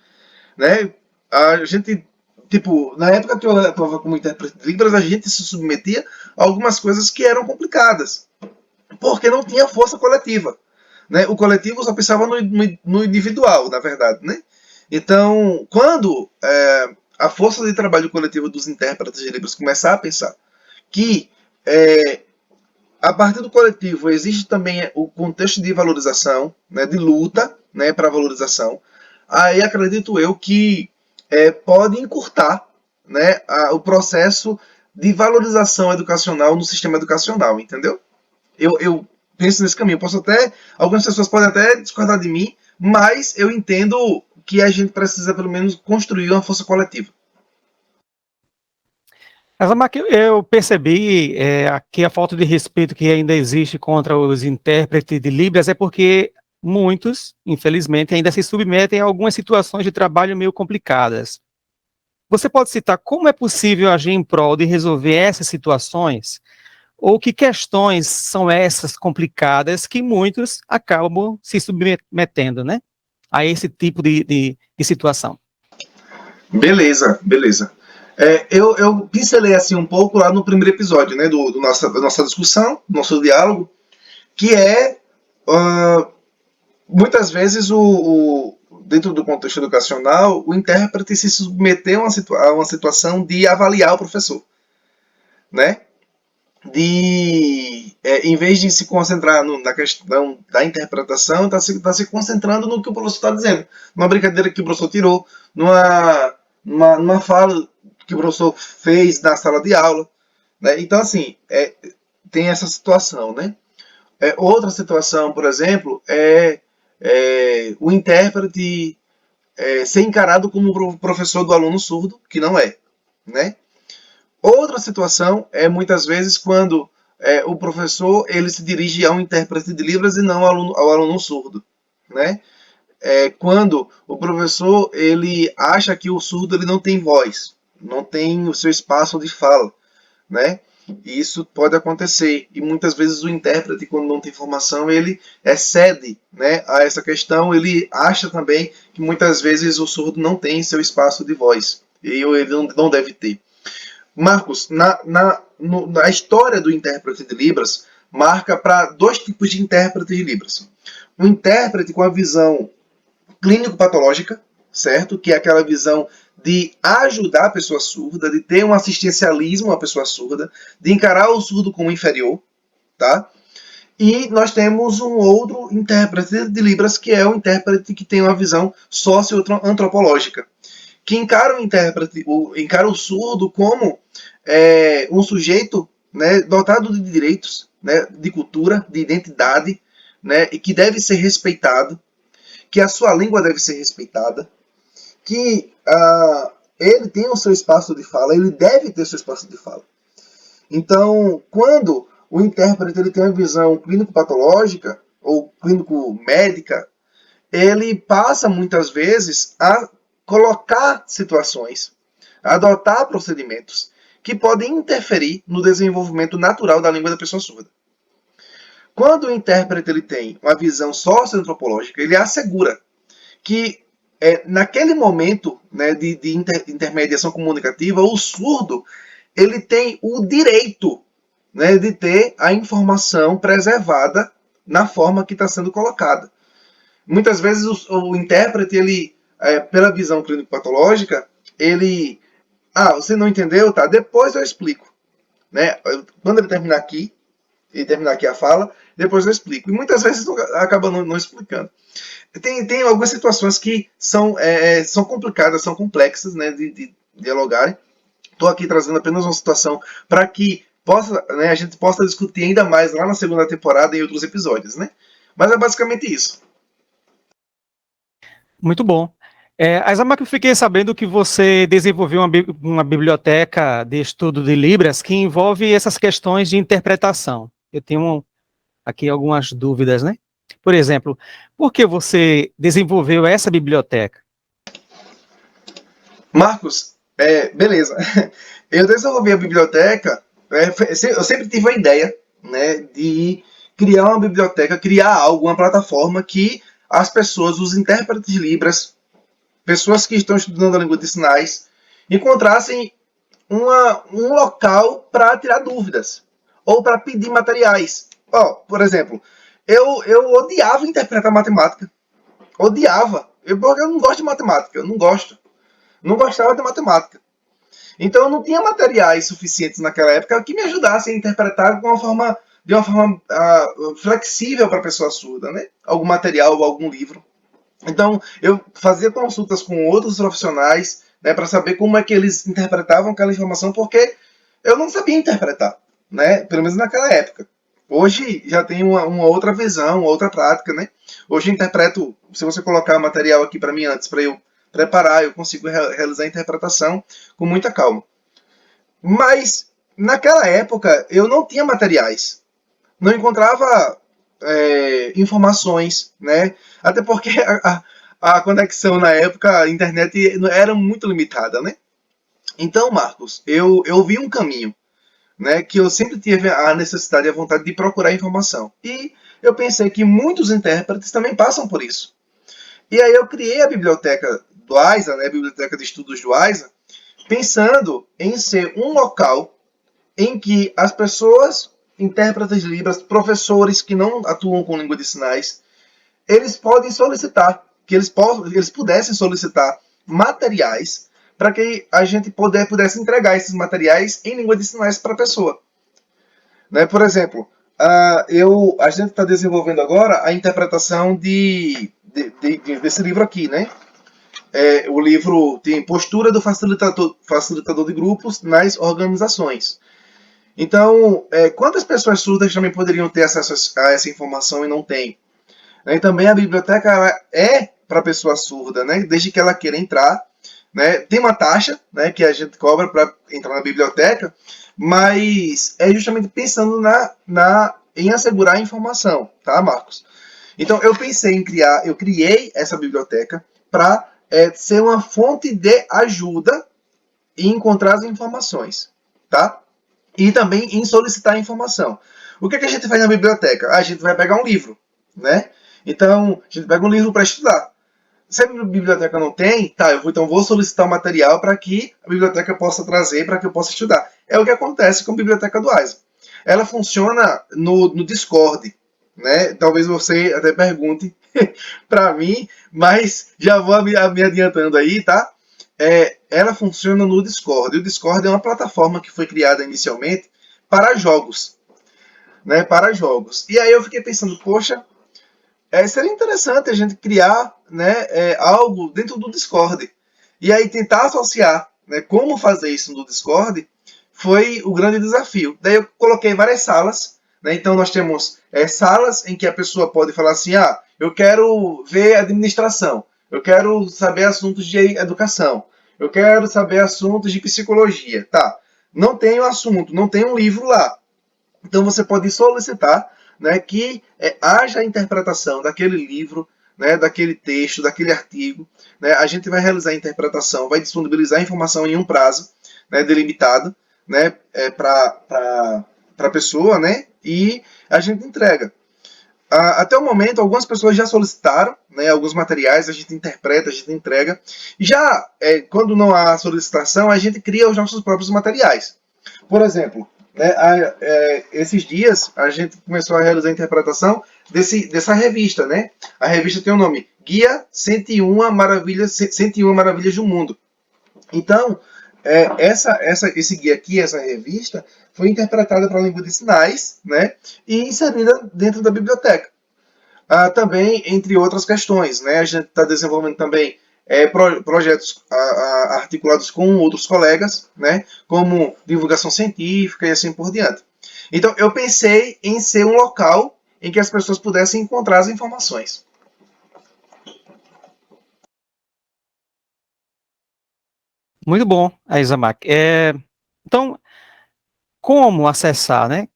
B: Né? A gente, tipo, na época que eu atuava como intérprete de Libras, a gente se submetia a algumas coisas que eram complicadas, porque não tinha força coletiva. Né? O coletivo só pensava no individual, na verdade. Né? Então, quando a força de trabalho coletiva dos intérpretes de Libras começar a pensar que a partir do coletivo existe também o contexto de valorização, né, de luta, né, para valorização, aí acredito eu que pode encurtar, né, o processo de valorização educacional no sistema educacional, entendeu? Eu penso nesse caminho. Algumas pessoas podem até discordar de mim, mas eu entendo que a gente precisa pelo menos construir uma força coletiva.
A: Mas eu percebi que a falta de respeito que ainda existe contra os intérpretes de Libras é porque muitos, infelizmente, ainda se submetem a algumas situações de trabalho meio complicadas. Você pode citar como é possível agir em prol de resolver essas situações? Ou que questões são essas complicadas que muitos acabam se submetendo, né, a esse tipo de situação?
B: Beleza, beleza. Eu pincelei assim um pouco lá no primeiro episódio, né, da nossa discussão, do nosso diálogo, que muitas vezes dentro do contexto educacional, o intérprete se submeteu a uma situação de avaliar o professor, né? Em vez de se concentrar na questão da interpretação, está se concentrando no que o professor está dizendo, numa brincadeira que o professor tirou, numa fala que o professor fez na sala de aula, né? Então assim tem essa situação, né? Outra situação, por exemplo, o intérprete ser encarado como professor do aluno surdo, que não é, né? Outra situação é muitas vezes quando o professor ele se dirige a um intérprete de Libras e não ao aluno surdo, né? Quando o professor ele acha que o surdo ele não tem voz, não tem o seu espaço de fala, né? E isso pode acontecer e muitas vezes o intérprete quando não tem formação ele cede, né, a essa questão, ele acha também que muitas vezes o surdo não tem seu espaço de voz e ele não deve ter. Marcos, na história do intérprete de Libras, marca para dois tipos de intérprete de Libras. Um intérprete com a visão clínico-patológica, certo? Que é aquela visão de ajudar a pessoa surda, de ter um assistencialismo à pessoa surda, de encarar o surdo como inferior, tá? E nós temos um outro intérprete de Libras, que é o intérprete que tem uma visão socioantropológica, que encara encara o surdo como um sujeito, né, dotado de direitos, né, de cultura, de identidade, né, e que deve ser respeitado, que a sua língua deve ser respeitada, que ele tem o seu espaço de fala, ele deve ter o seu espaço de fala. Então, quando o intérprete ele tem uma visão clínico-patológica ou clínico-médica, ele passa muitas vezes a colocar situações, a adotar procedimentos que podem interferir no desenvolvimento natural da língua da pessoa surda. Quando o intérprete ele tem uma visão socioantropológica, ele assegura que naquele momento, né, de intermediação comunicativa, o surdo ele tem o direito, né, de ter a informação preservada na forma que está sendo colocada. Muitas vezes o intérprete, ele, pela visão clínico-patológica, ele... você não entendeu? Tá, depois eu explico. Né? Quando ele terminar aqui, a fala, depois eu explico. E muitas vezes acaba não explicando. Tem algumas situações que são complicadas, são complexas, né, de dialogarem. Estou aqui trazendo apenas uma situação para que a gente possa discutir ainda mais lá na segunda temporada em outros episódios. Né? Mas é basicamente isso.
A: Muito bom. Aizama, eu fiquei sabendo que você desenvolveu uma biblioteca de estudo de Libras que envolve essas questões de interpretação. Eu tenho aqui algumas dúvidas, né? Por exemplo, por que você desenvolveu essa biblioteca?
B: Marcos, beleza. Eu desenvolvi a biblioteca, eu sempre tive a ideia, né, de criar uma biblioteca, criar algo, uma plataforma que as pessoas, os intérpretes de Libras, pessoas que estão estudando a língua de sinais, encontrassem um local para tirar dúvidas ou para pedir materiais. Por exemplo, eu odiava interpretar matemática. Odiava. Porque eu não gosto de matemática. Eu não gosto. Não gostava de matemática. Então eu não tinha materiais suficientes naquela época que me ajudassem a interpretar de uma forma flexível para a pessoa surda, né? Algum material, algum livro. Então eu fazia consultas com outros profissionais, né, para saber como é que eles interpretavam aquela informação, porque eu não sabia interpretar, né? Pelo menos naquela época. Hoje já tem uma outra visão, uma outra prática, né? Hoje eu interpreto, se você colocar material aqui para mim antes, para eu preparar, eu consigo realizar a interpretação com muita calma. Mas naquela época eu não tinha materiais, não encontrava informações, né? Até porque a conexão na época, a internet era muito limitada, né? Então, Marcos, eu vi um caminho, né, que eu sempre tive a necessidade e a vontade de procurar informação. E eu pensei que muitos intérpretes também passam por isso. E aí eu criei a biblioteca do AISA, né, a Biblioteca de Estudos do AISA, pensando em ser um local em que as pessoas, intérpretes de Libras, professores que não atuam com língua de sinais, eles podem solicitar, que eles pudessem solicitar materiais para que a gente pudesse entregar esses materiais em língua de sinais para a pessoa. Né? Por exemplo, a gente está desenvolvendo agora a interpretação desse livro aqui, né? O livro tem postura do facilitador de grupos nas organizações. Então, quantas pessoas surdas também poderiam ter acesso a essa informação e não têm? E também a biblioteca é para pessoa surda, né? Desde que ela queira entrar. Né? Tem uma taxa, né, que a gente cobra para entrar na biblioteca, mas é justamente pensando em assegurar a informação, tá, Marcos? Então eu criei essa biblioteca para ser uma fonte de ajuda em encontrar as informações, tá? E também em solicitar informação. O que a gente faz na biblioteca? A gente vai pegar um livro, né? Então, a gente pega um livro para estudar. Se a biblioteca não tem, então vou solicitar o material para que a biblioteca possa trazer, para que eu possa estudar. É o que acontece com a biblioteca do AISA. Ela funciona no Discord, né? Talvez você até pergunte para mim, mas já vou me adiantando aí, tá? Ela funciona no Discord. O Discord é uma plataforma que foi criada inicialmente para jogos, né? Para jogos. E aí eu fiquei pensando, poxa, seria interessante a gente criar, né, algo dentro do Discord. E aí tentar associar, né, como fazer isso no Discord foi o grande desafio. Daí eu coloquei várias salas. Né, então nós temos salas em que a pessoa pode falar assim, eu quero ver administração, eu quero saber assuntos de educação, eu quero saber assuntos de psicologia. Tá, não tem um assunto, não tem um livro lá. Então você pode solicitar, né, que haja a interpretação daquele livro, né, daquele texto, daquele artigo. Né, a gente vai realizar a interpretação, vai disponibilizar a informação em um prazo, né, delimitado, né, para a pessoa, né, e a gente entrega. Até o momento, algumas pessoas já solicitaram, né, alguns materiais, a gente interpreta, a gente entrega. Já quando não há solicitação, a gente cria os nossos próprios materiais. Por exemplo, né, esses dias a gente começou a realizar a interpretação dessa revista. Né? A revista tem o nome Guia 101 Maravilhas do Mundo. Então, esse guia aqui, essa revista, foi interpretada para a língua de sinais, né, e inserida dentro da biblioteca. Também, entre outras questões, né, a gente está desenvolvendo também projetos articulados com outros colegas, né, como divulgação científica e assim por diante. Então, eu pensei em ser um local em que as pessoas pudessem encontrar as informações.
A: Muito bom, Isaac. Então, como acessar, né?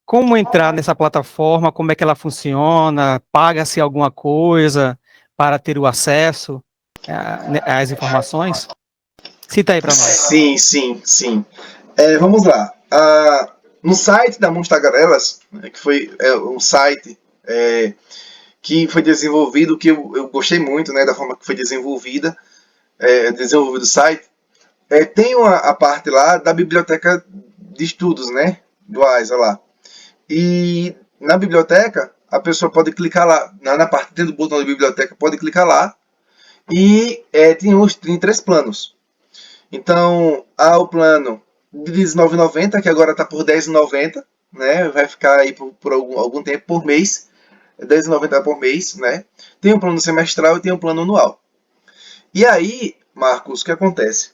A: Como entrar nessa plataforma? Como é que ela funciona? Paga-se alguma coisa para ter o acesso às informações? Cita aí para nós.
B: Sim, sim, sim. Vamos lá. No site da Monstagarelas, né, que foi um site que foi desenvolvido, que eu gostei muito, né, da forma que foi desenvolvido o site, tem a parte lá da biblioteca de estudos, né, do AISA lá. E na biblioteca, a pessoa pode clicar lá, na parte dentro do botão da biblioteca, pode clicar lá, e tem 3 planos. Então, há o plano de R$19,90, que agora está por R$10,90, né? Vai ficar aí por algum tempo, por mês. R$10,90 por mês, né? Tem um plano semestral e tem um plano anual. E aí, Marcos, o que acontece?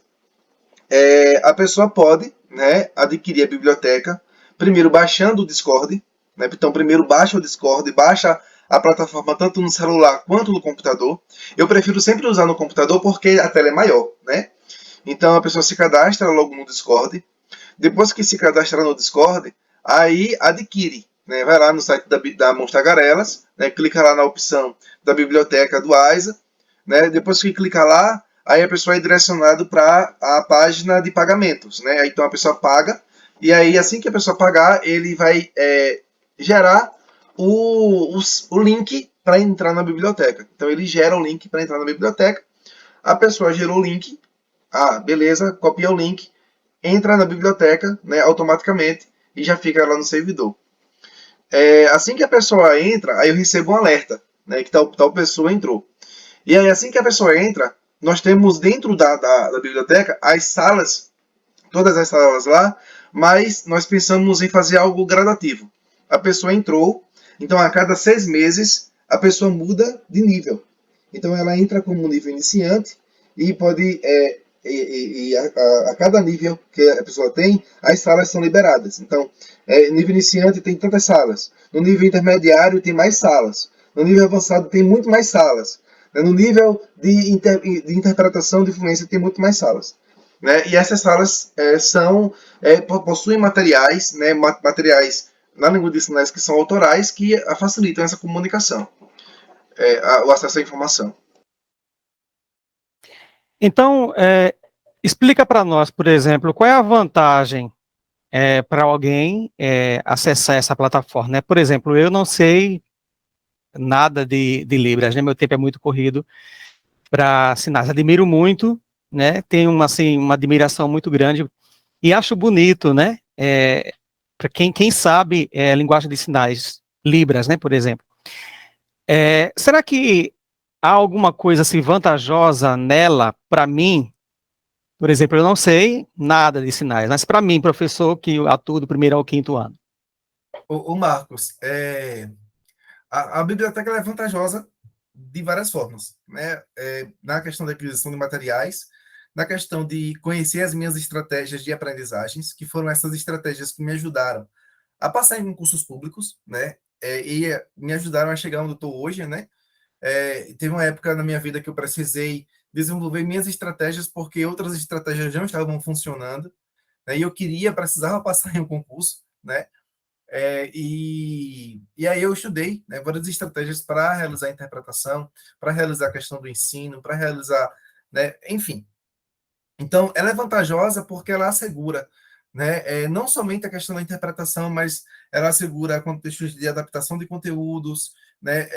B: A pessoa pode, né, adquirir a biblioteca, primeiro baixando o Discord. Né? Então, primeiro baixa o Discord, baixa a plataforma tanto no celular quanto no computador. Eu prefiro sempre usar no computador porque a tela é maior, né? Então a pessoa se cadastra logo no Discord. Depois que se cadastra no Discord, aí adquire. Né? Vai lá no site da Monstagarelas, né? Clica lá na opção da biblioteca do AISA. Né? Depois que clica lá, aí a pessoa é direcionada para a página de pagamentos. Né? Então a pessoa paga, e aí assim que a pessoa pagar, ele vai gerar o link para entrar na biblioteca. Então ele gera o link para entrar na biblioteca. A pessoa gerou o link, beleza, copia o link, entra na biblioteca, né, automaticamente e já fica lá no servidor. Assim que a pessoa entra, aí eu recebo um alerta, né, que tal pessoa entrou. E aí assim que a pessoa entra, nós temos dentro da biblioteca as salas, todas as salas lá, mas nós pensamos em fazer algo gradativo. A pessoa entrou, então a cada 6 meses a pessoa muda de nível. Então ela entra como nível iniciante e pode a cada nível que a pessoa tem, as salas são liberadas. Então, nível iniciante tem tantas salas. No nível intermediário tem mais salas. No nível avançado tem muito mais salas. No nível de interpretação de fluência tem muito mais salas. Né? E essas salas possuem materiais, né, materiais na língua de sinais que são autorais que facilitam essa comunicação, o acesso à informação.
A: Então, explica para nós, por exemplo, qual é a vantagem para alguém acessar essa plataforma, né? Por exemplo, eu não sei nada de Libras, né? Meu tempo é muito corrido para sinais. Admiro muito, né? Tenho uma admiração muito grande e acho bonito, né? Para quem sabe linguagem de sinais, Libras, né? Por exemplo. Será que há alguma coisa assim vantajosa nela para mim? Por exemplo, eu não sei nada de sinais, mas para mim, professor que atuo do primeiro ao quinto ano.
C: O Marcos, a biblioteca é vantajosa de várias formas, né? Na questão da aquisição de materiais, na questão de conhecer as minhas estratégias de aprendizagens, que foram essas estratégias que me ajudaram a passar em concursos públicos, né? E me ajudaram a chegar onde eu estou hoje, né? Teve uma época na minha vida que eu precisei desenvolver minhas estratégias porque outras estratégias não estavam funcionando, né? E eu precisava passar em um concurso, né? E aí eu estudei, né, várias estratégias para realizar a interpretação, para realizar a questão do ensino, para realizar, né, enfim. Então, ela é vantajosa porque ela assegura, né, não somente a questão da interpretação, mas ela assegura contextos de adaptação de conteúdos, né,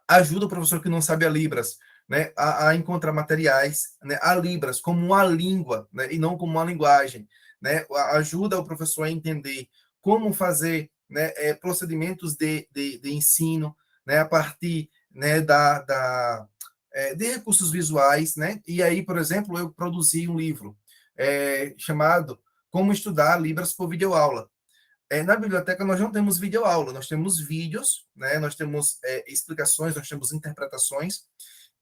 C: ajuda o professor que não sabe a Libras, né, a encontrar materiais, né, a Libras como uma língua, né, e não como uma linguagem, né, ajuda o professor a entender como fazer, né, procedimentos de ensino, né, a partir, né, de recursos visuais, né, e aí, por exemplo, eu produzi um livro chamado Como Estudar Libras por Videoaula. Na biblioteca nós não temos videoaula, nós temos vídeos, né, nós temos explicações, nós temos interpretações,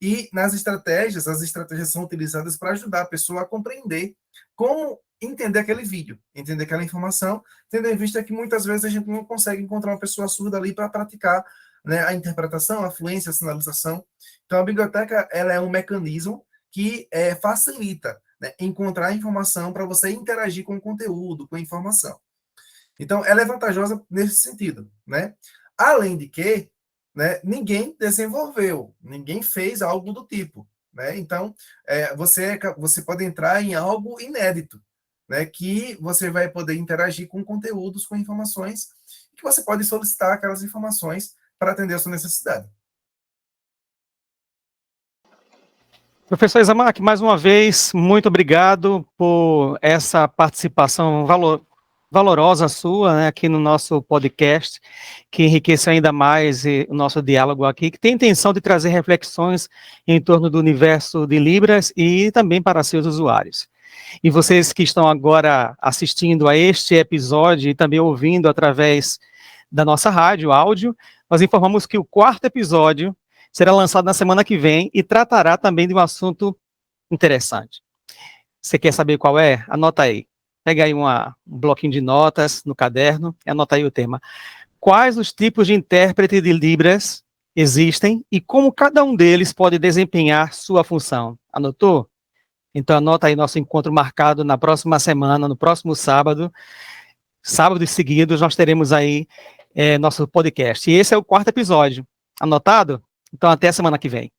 C: e nas estratégias, as estratégias são utilizadas para ajudar a pessoa a compreender como entender aquele vídeo, entender aquela informação, tendo em vista que muitas vezes a gente não consegue encontrar uma pessoa surda ali para praticar, né, a interpretação, a fluência, a sinalização. Então, a biblioteca ela é um mecanismo que facilita, né, encontrar informação para você interagir com o conteúdo, com a informação. Então, ela é vantajosa nesse sentido, né? Além de que, né, ninguém desenvolveu, ninguém fez algo do tipo, né? Então, você pode entrar em algo inédito, né? Que você vai poder interagir com conteúdos, com informações, que você pode solicitar aquelas informações para atender a sua necessidade.
A: Professor Isamar, mais uma vez, muito obrigado por essa participação valorosa sua, né, aqui no nosso podcast, que enriqueceu ainda mais o nosso diálogo aqui, que tem a intenção de trazer reflexões em torno do universo de Libras e também para seus usuários. E vocês que estão agora assistindo a este episódio e também ouvindo através da nossa rádio, áudio, nós informamos que o 4º episódio será lançado na semana que vem e tratará também de um assunto interessante. Você quer saber qual é? Anota aí. Pega aí um bloquinho de notas no caderno e anota aí o tema. Quais os tipos de intérprete de Libras existem e como cada um deles pode desempenhar sua função? Anotou? Então anota aí nosso encontro marcado na próxima semana, no próximo sábado. Sábados seguidos nós teremos aí nosso podcast. E esse é o 4º episódio. Anotado? Então até a semana que vem.